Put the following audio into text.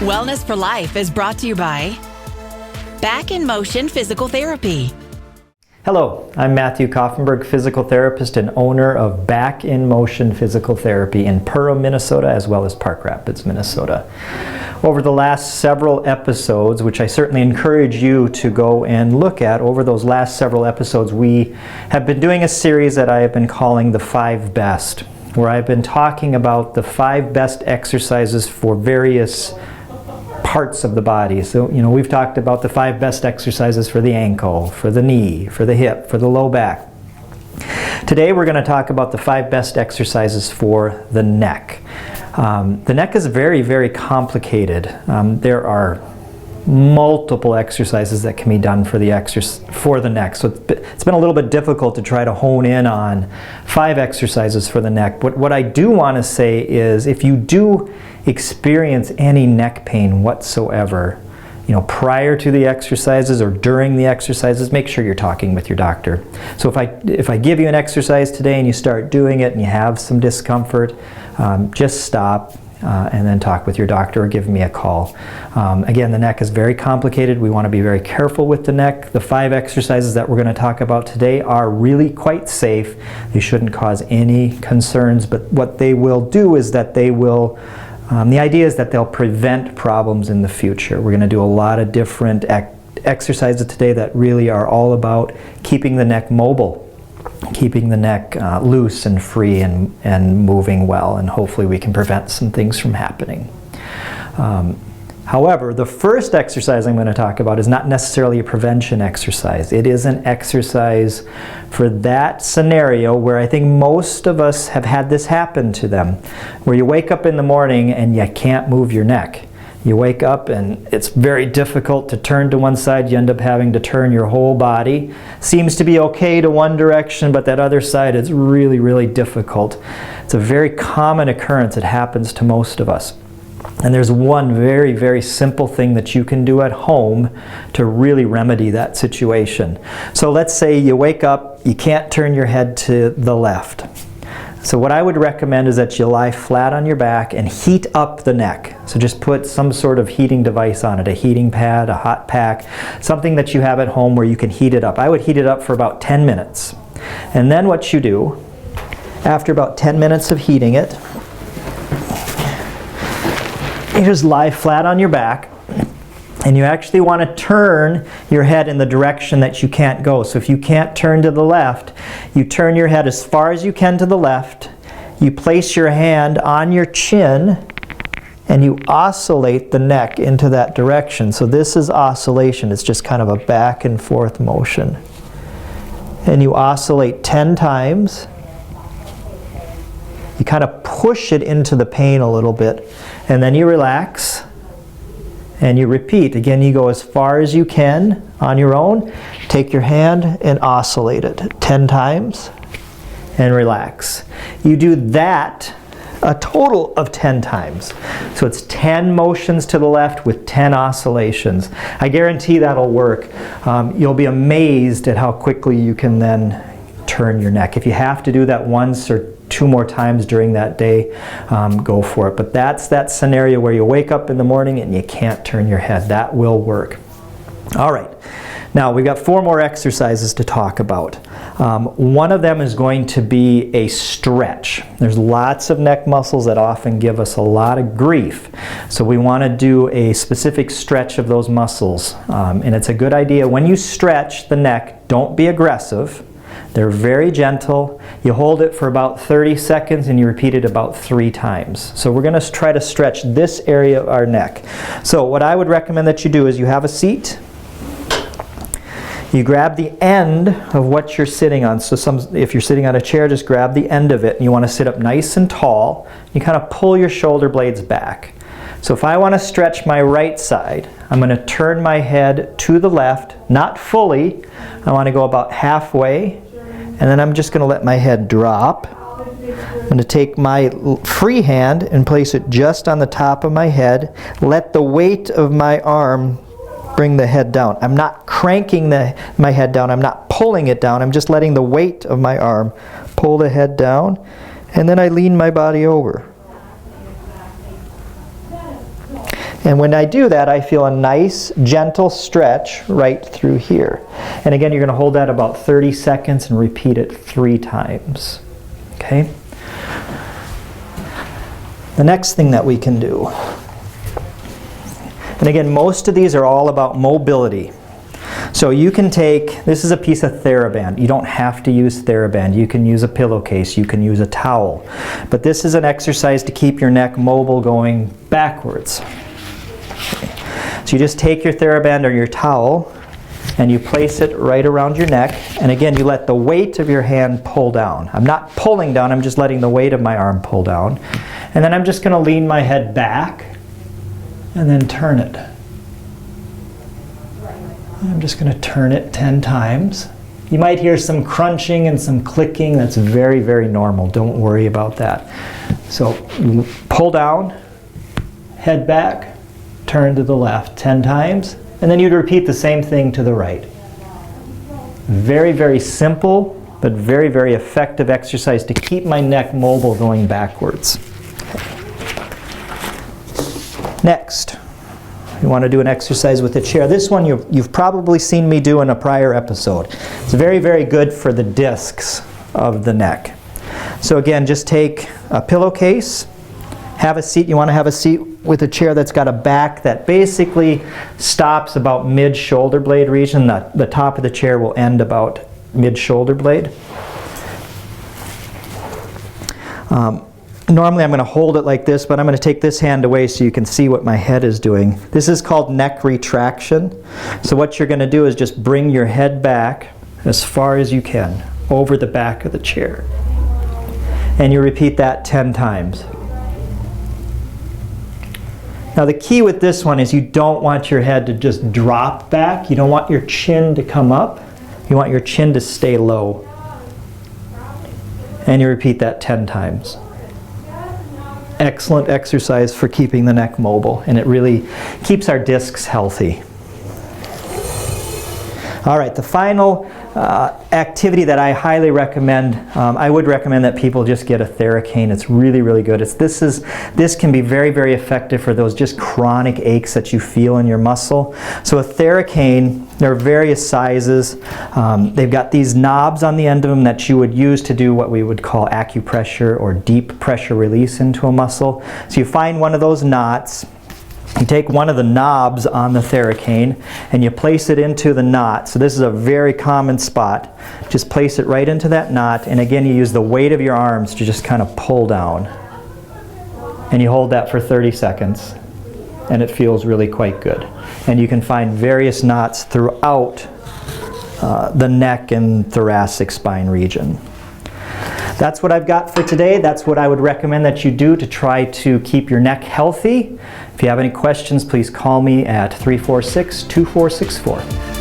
Wellness for Life is brought to you by Back in Motion Physical Therapy. Hello, I'm Matthew Kaufenberg, physical therapist and owner of Back in Motion Physical Therapy in Pearl, Minnesota, as well as Park Rapids, Minnesota. Over the last several episodes, which I certainly encourage you to go and look at, over those last several episodes, we have been doing a series that I have been calling the 5 Best, where I've been talking about the 5 best exercises for various parts of the body. So, we've talked about the 5 best exercises for the ankle, for the knee, for the hip, for the low back. Today we're going to talk about the 5 best exercises for the neck. The neck is very, very complicated. There are multiple exercises that can be done for the neck. So it's been a little bit difficult to try to hone in on 5 exercises for the neck. But what I do want to say is, if you do experience any neck pain whatsoever, prior to the exercises or during the exercises, make sure you're talking with your doctor. So if I give you an exercise today and you start doing it and you have some discomfort, just stop and then talk with your doctor or give me a call. Again, the neck is very complicated. We want to be very careful with the neck. The 5 exercises that we're going to talk about today are really quite safe. They shouldn't cause any concerns, but what they will do is that they will the idea is that they'll prevent problems in the future. We're going to do a lot of different exercises today that really are all about keeping the neck mobile, keeping the neck loose and free and moving well, and hopefully we can prevent some things from happening. However, the first exercise I'm going to talk about is not necessarily a prevention exercise. It is an exercise for that scenario where I think most of us have had this happen to them, where you wake up in the morning and you can't move your neck. You wake up and it's very difficult to turn to one side. You end up having to turn your whole body. Seems to be okay to one direction, but that other side is really, really difficult. It's a very common occurrence. It happens to most of us. And there's one very, very simple thing that you can do at home to really remedy that situation. So let's say you wake up, you can't turn your head to the left. So what I would recommend is that you lie flat on your back and heat up the neck. So just put some sort of heating device on it, a heating pad, a hot pack, something that you have at home where you can heat it up. I would heat it up for about 10 minutes. And then what you do, after about 10 minutes of heating it, you just lie flat on your back, and you actually want to turn your head in the direction that you can't go. So if you can't turn to the left, you turn your head as far as you can to the left, you place your hand on your chin, and you oscillate the neck into that direction. So this is oscillation. It's just kind of a back and forth motion. And you oscillate 10 times. You kind of push it into the pain a little bit, and then you relax and you repeat. Again, you go as far as you can on your own. Take your hand and oscillate it 10 times and relax. You do that a total of 10 times. So it's 10 motions to the left with 10 oscillations. I guarantee that'll work. You'll be amazed at how quickly you can then turn your neck. If you have to do that once or 2 more times during that day, go for it. But that's that scenario where you wake up in the morning and you can't turn your head. That will work. All right. Now we've got 4 more exercises to talk about. One of them is going to be a stretch. There's lots of neck muscles that often give us a lot of grief. So we want to do a specific stretch of those muscles. And it's a good idea when you stretch the neck, don't be aggressive. They're very gentle. You hold it for about 30 seconds and you repeat it about 3 times. So we're going to try to stretch this area of our neck. So what I would recommend that you do is you have a seat. You grab the end of what you're sitting on. So if you're sitting on a chair, just grab the end of it. And you want to sit up nice and tall. You kind of pull your shoulder blades back. So if I want to stretch my right side, I'm going to turn my head to the left, not fully. I want to go about halfway. And then I'm just going to let my head drop. I'm going to take my free hand and place it just on the top of my head. Let the weight of my arm bring the head down. I'm not cranking my head down. I'm not pulling it down. I'm just letting the weight of my arm pull the head down. And then I lean my body over. And when I do that, I feel a nice, gentle stretch right through here. And again, you're going to hold that about 30 seconds and repeat it 3 times. Okay? The next thing that we can do, and again, most of these are all about mobility. So you can take, this is a piece of TheraBand. You don't have to use TheraBand. You can use a pillowcase. You can use a towel. But this is an exercise to keep your neck mobile going backwards. Okay. So you just take your TheraBand or your towel and you place it right around your neck. And again, you let the weight of your hand pull down. I'm not pulling down. I'm just letting the weight of my arm pull down. And then I'm just going to lean my head back and then turn it. I'm just going to turn it 10 times. You might hear some crunching and some clicking. That's very, very normal. Don't worry about that. So pull down, head back, turn to the left 10 times, and then you'd repeat the same thing to the right. Very, very simple, but very, very effective exercise to keep my neck mobile going backwards. Next, you want to do an exercise with a chair. This one you've probably seen me do in a prior episode. It's very, very good for the discs of the neck. So again, just take a pillowcase, have a seat. You want to have a seat with a chair that's got a back that basically stops about mid-shoulder blade region. The top of the chair will end about mid-shoulder blade. Normally I'm going to hold it like this, but I'm going to take this hand away so you can see what my head is doing. This is called neck retraction. So what you're going to do is just bring your head back as far as you can over the back of the chair. And you repeat that 10 times. Now the key with this one is you don't want your head to just drop back. You don't want your chin to come up. You want your chin to stay low. And you repeat that 10 times. Excellent exercise for keeping the neck mobile, and it really keeps our discs healthy. All right, the final activity that I highly recommend, I would recommend that people just get a Theracane. It's really, really good. This can be very, very effective for those just chronic aches that you feel in your muscle. So a Theracane, there are various sizes. They've got these knobs on the end of them that you would use to do what we would call acupressure or deep pressure release into a muscle. So you find one of those knots. You take one of the knobs on the Theracane and you place it into the knot. So this is a very common spot. Just place it right into that knot, and again you use the weight of your arms to just kind of pull down. And you hold that for 30 seconds and it feels really quite good. And you can find various knots throughout the neck and thoracic spine region. That's what I've got for today. That's what I would recommend that you do to try to keep your neck healthy. If you have any questions, please call me at 346-2464.